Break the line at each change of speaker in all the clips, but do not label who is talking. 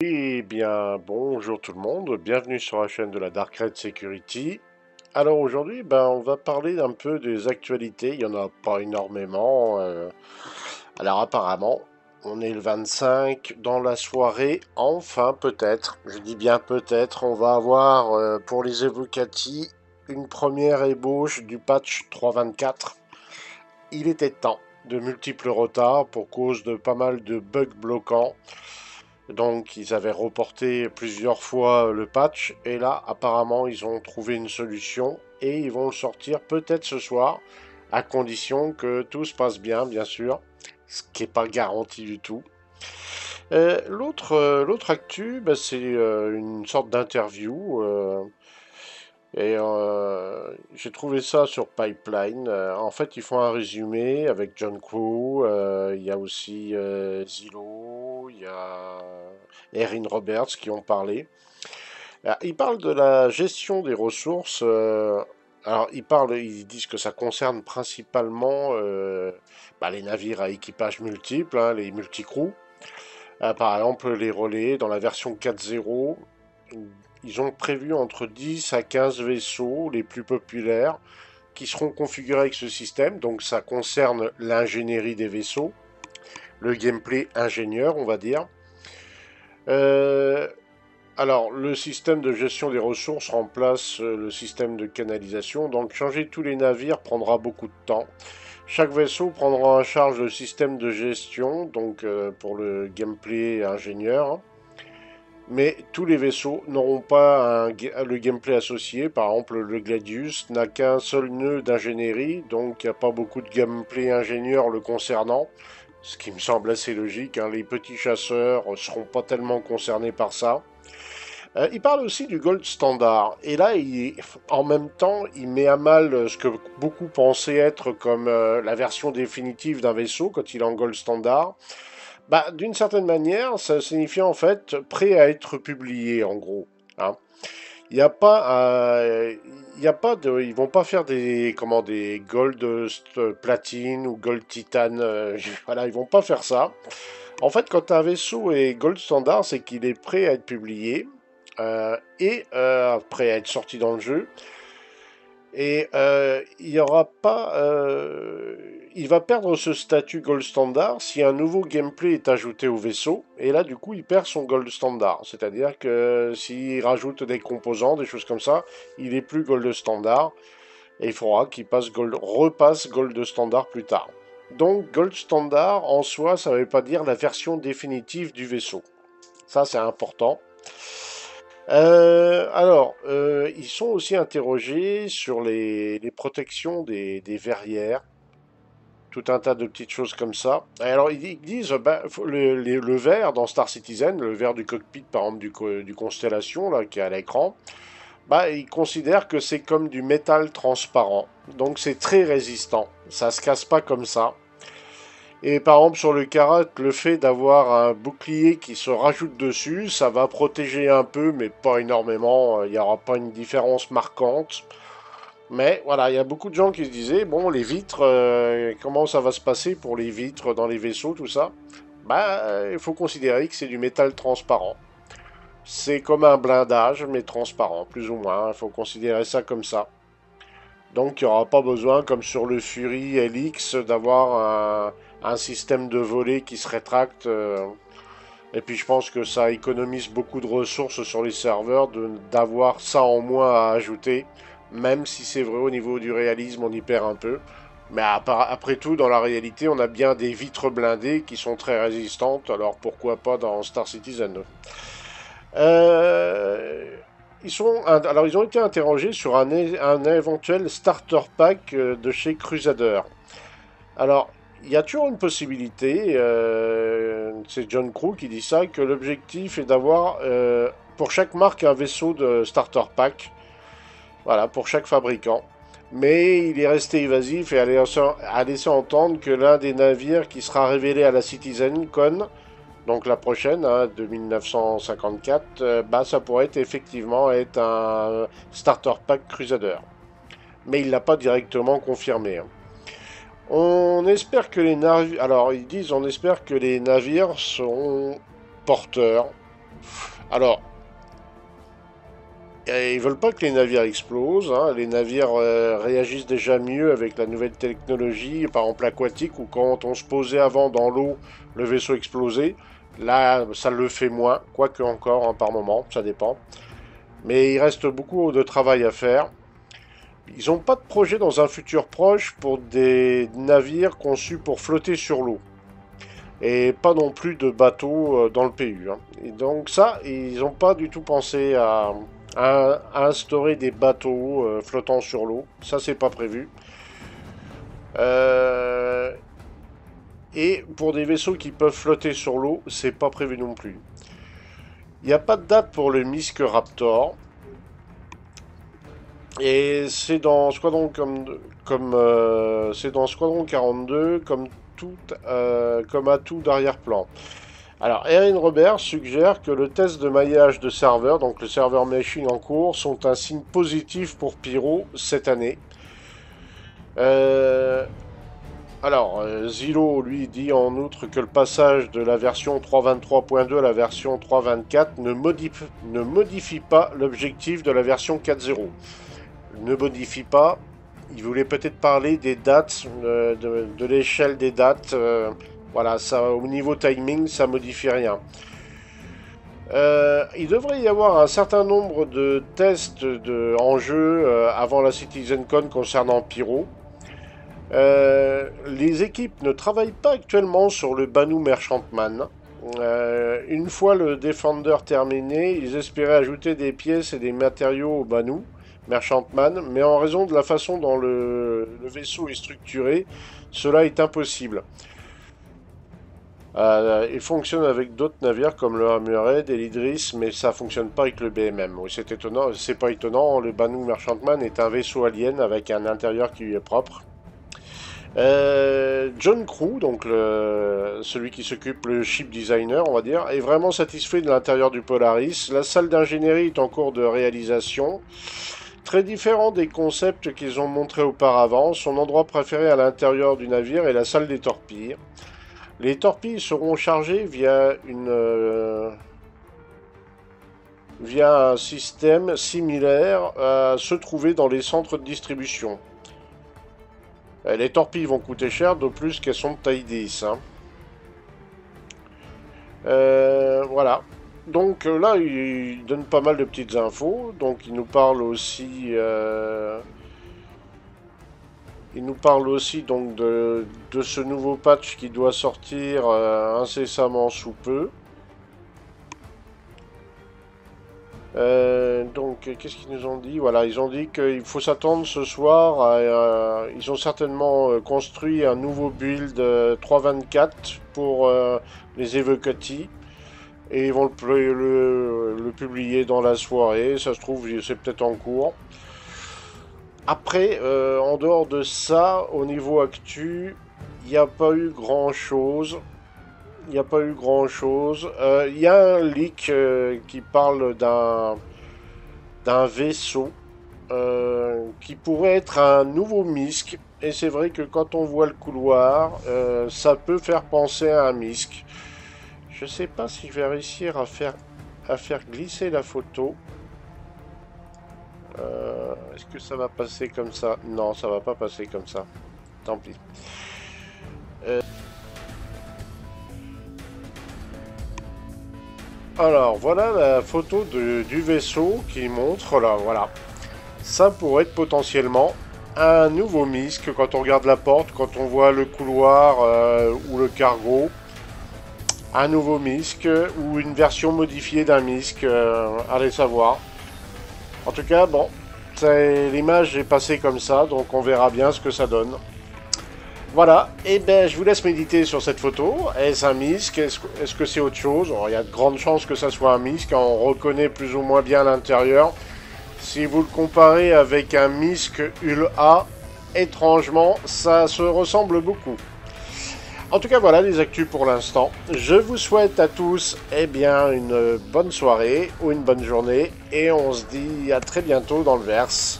Eh bien, bonjour tout le monde, bienvenue sur la chaîne de la Dark Red Security. Alors aujourd'hui, on va parler un peu des actualités, il n'y en a pas énormément. Alors apparemment, on est le 25 dans la soirée, enfin peut-être, je dis bien peut-être, on va avoir pour les Evocati une première ébauche du patch 3.24. Il était temps, de multiples retards pour cause de pas mal de bugs bloquants. Donc ils avaient reporté plusieurs fois le patch et là apparemment ils ont trouvé une solution et ils vont le sortir peut-être ce soir à condition que tout se passe bien bien sûr, ce qui n'est pas garanti du tout. L'autre actu, c'est une sorte d'interview j'ai trouvé ça sur Pipeline. En fait, ils font un résumé avec John Crow. Il y a aussi Zillow, il y a Erin Roberts qui ont parlé. Alors, ils parlent de la gestion des ressources. Alors, ils disent que ça concerne principalement les navires à équipage multiple, hein, les multicrews. Par exemple, les relais dans la version 4.0. Ils ont prévu entre 10 à 15 vaisseaux les plus populaires qui seront configurés avec ce système. Donc ça concerne l'ingénierie des vaisseaux, le gameplay ingénieur, on va dire. Euh, alors, le système de gestion des ressources remplace le système de canalisation. Donc changer tous les navires prendra beaucoup de temps. Chaque vaisseau prendra en charge le système de gestion, donc pour le gameplay ingénieur. Mais tous les vaisseaux n'auront pas le gameplay associé. Par exemple, le Gladius n'a qu'un seul nœud d'ingénierie, donc il n'y a pas beaucoup de gameplay ingénieur le concernant. Ce qui me semble assez logique, hein. Les petits chasseurs ne seront pas tellement concernés par ça. Il parle aussi du Gold Standard. Et là, en même temps, il met à mal ce que beaucoup pensaient être comme la version définitive d'un vaisseau quand il est en Gold Standard. D'une certaine manière, ça signifie en fait prêt à être publié, en gros, hein. Il n'y a pas, il y a pas de, ils vont pas faire des gold platine ou gold titane, voilà, ils vont pas faire ça. En fait, quand un vaisseau est gold standard, c'est qu'il est prêt à être publié prêt à être sorti dans le jeu. Et il y aura pas, il va perdre ce statut Gold Standard si un nouveau gameplay est ajouté au vaisseau. Et là, du coup, il perd son Gold Standard. C'est-à-dire que s'il rajoute des composants, des choses comme ça, il est plus Gold Standard. Et il faudra qu'il repasse Gold Standard plus tard. Donc, Gold Standard, en soi, ça ne veut pas dire la version définitive du vaisseau. Ça, c'est important. Ils sont aussi interrogés sur les protections des verrières, tout un tas de petites choses comme ça. Alors, ils disent, le verre dans Star Citizen, le verre du cockpit, par exemple, du Constellation, là, qui est à l'écran, ils considèrent que c'est comme du métal transparent. Donc, c'est très résistant. Ça se casse pas comme ça. Et par exemple sur le Karat, le fait d'avoir un bouclier qui se rajoute dessus, ça va protéger un peu, mais pas énormément. Il n'y aura pas une différence marquante. Mais voilà, il y a beaucoup de gens qui se disaient, bon, les vitres, comment ça va se passer pour les vitres dans les vaisseaux, tout ça? Il faut considérer que c'est du métal transparent. C'est comme un blindage, mais transparent, plus ou moins. Il faut considérer ça comme ça. Donc il n'y aura pas besoin, comme sur le Fury LX, d'avoir un système de volet qui se rétracte. Et puis je pense que ça économise beaucoup de ressources sur les serveurs d'avoir ça en moins à ajouter. Même si c'est vrai au niveau du réalisme, on y perd un peu. Mais après tout, dans la réalité, on a bien des vitres blindées qui sont très résistantes. Alors pourquoi pas dans Star Citizen? Euh, ils ont été interrogés sur un éventuel starter pack de chez Crusader. Alors, il y a toujours une possibilité, c'est John Crew qui dit ça, que l'objectif est d'avoir pour chaque marque un vaisseau de starter pack, voilà, pour chaque fabricant. Mais il est resté évasif et a laissé entendre que l'un des navires qui sera révélé à la CitizenCon, donc la prochaine, hein, de 1954, ça pourrait effectivement être un starter pack Crusader. Mais il ne l'a pas directement confirmé, hein. On espère que les navires... Alors, ils disent, on espère que les navires seront porteurs. Alors, ils veulent pas que les navires explosent, hein. Les navires réagissent déjà mieux avec la nouvelle technologie, par exemple aquatique, où quand on se posait avant dans l'eau, le vaisseau explosait. Là, ça le fait moins, quoique encore, hein, par moment, ça dépend. Mais il reste beaucoup de travail à faire. Ils n'ont pas de projet dans un futur proche pour des navires conçus pour flotter sur l'eau. Et pas non plus de bateaux dans le PU, hein. Et donc ça, ils n'ont pas du tout pensé à instaurer des bateaux flottant sur l'eau. Ça, c'est pas prévu. Euh, et pour des vaisseaux qui peuvent flotter sur l'eau, c'est pas prévu non plus. Il n'y a pas de date pour le Misk Raptor. Et c'est dans Squadron c'est dans Squadron 42 comme atout d'arrière-plan. Alors, Erin Roberts suggère que le test de maillage de serveur, donc le serveur machine en cours, sont un signe positif pour Pyro cette année. Euh, Zilo, lui, dit en outre que le passage de la version 3.23.2 à la version 3.24 ne modifie pas l'objectif de la version 4.0. Ne modifie pas. Il voulait peut-être parler des dates, de l'échelle des dates. Voilà, ça, au niveau timing, ça modifie rien. Il devrait y avoir un certain nombre de tests en jeu avant la CitizenCon concernant Pyro. Les équipes ne travaillent pas actuellement sur le Banu Merchantman. Une fois le Defender terminé, ils espéraient ajouter des pièces et des matériaux au Banu Merchantman, mais en raison de la façon dont le vaisseau est structuré, cela est impossible. Il fonctionne avec d'autres navires comme le Hammerhead et l'Idris, mais ça fonctionne pas avec le BMM. Oui, c'est étonnant, c'est pas étonnant, le Banu Merchantman est un vaisseau alien avec un intérieur qui lui est propre. John Crew, donc celui qui s'occupe, le ship designer, on va dire, est vraiment satisfait de l'intérieur du Polaris. La salle d'ingénierie est en cours de réalisation. Très différent des concepts qu'ils ont montrés auparavant, son endroit préféré à l'intérieur du navire est la salle des torpilles. Les torpilles seront chargées via un système similaire à se trouver dans les centres de distribution. Les torpilles vont coûter cher, de plus qu'elles sont de taille 10. Hein. Voilà. Donc là, il donne pas mal de petites infos. Donc il nous parle aussi... il nous parle aussi donc de ce nouveau patch qui doit sortir incessamment sous peu. Donc, qu'est-ce qu'ils nous ont dit? Voilà, ils ont dit qu'il faut s'attendre ce soir à, ils ont certainement construit un nouveau build 3.24 pour les Evocati. Et ils vont le publier dans la soirée. Ça se trouve, c'est peut-être en cours. Après, en dehors de ça, au niveau actu, il n'y a pas eu grand-chose. Il n'y a pas eu grand-chose. Il y a un leak qui parle d'un vaisseau qui pourrait être un nouveau MISC. Et c'est vrai que quand on voit le couloir, ça peut faire penser à un MISC. Je sais pas si je vais réussir à faire glisser la photo. Est-ce que ça va passer comme ça? Non, ça va pas passer comme ça. Tant pis. Alors, voilà la photo du vaisseau qui montre, là, voilà. Ça pourrait être potentiellement un nouveau MISC quand on regarde la porte, quand on voit le couloir ou le cargo. Un nouveau MISC ou une version modifiée d'un MISC, allez savoir. En tout cas, bon, l'image est passée comme ça, donc on verra bien ce que ça donne. Voilà, et ben je vous laisse méditer sur cette photo. Est-ce un MISC? Est-ce que c'est autre chose? Alors, il y a de grandes chances que ça soit un MISC, on reconnaît plus ou moins bien l'intérieur. Si vous le comparez avec un MISC ULA, étrangement, ça se ressemble beaucoup. En tout cas, voilà les actus pour l'instant. Je vous souhaite à tous une bonne soirée ou une bonne journée. Et on se dit à très bientôt dans le verse.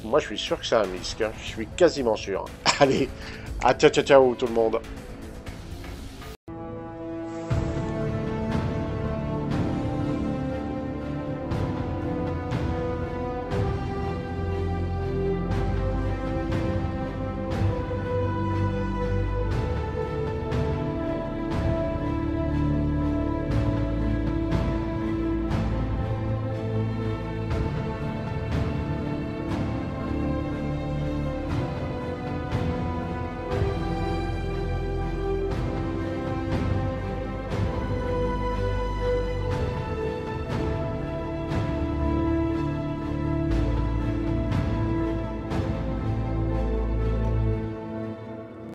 Moi, je suis sûr que c'est un MISC. Hein. Je suis quasiment sûr. Allez, à ciao, ciao, ciao tout le monde.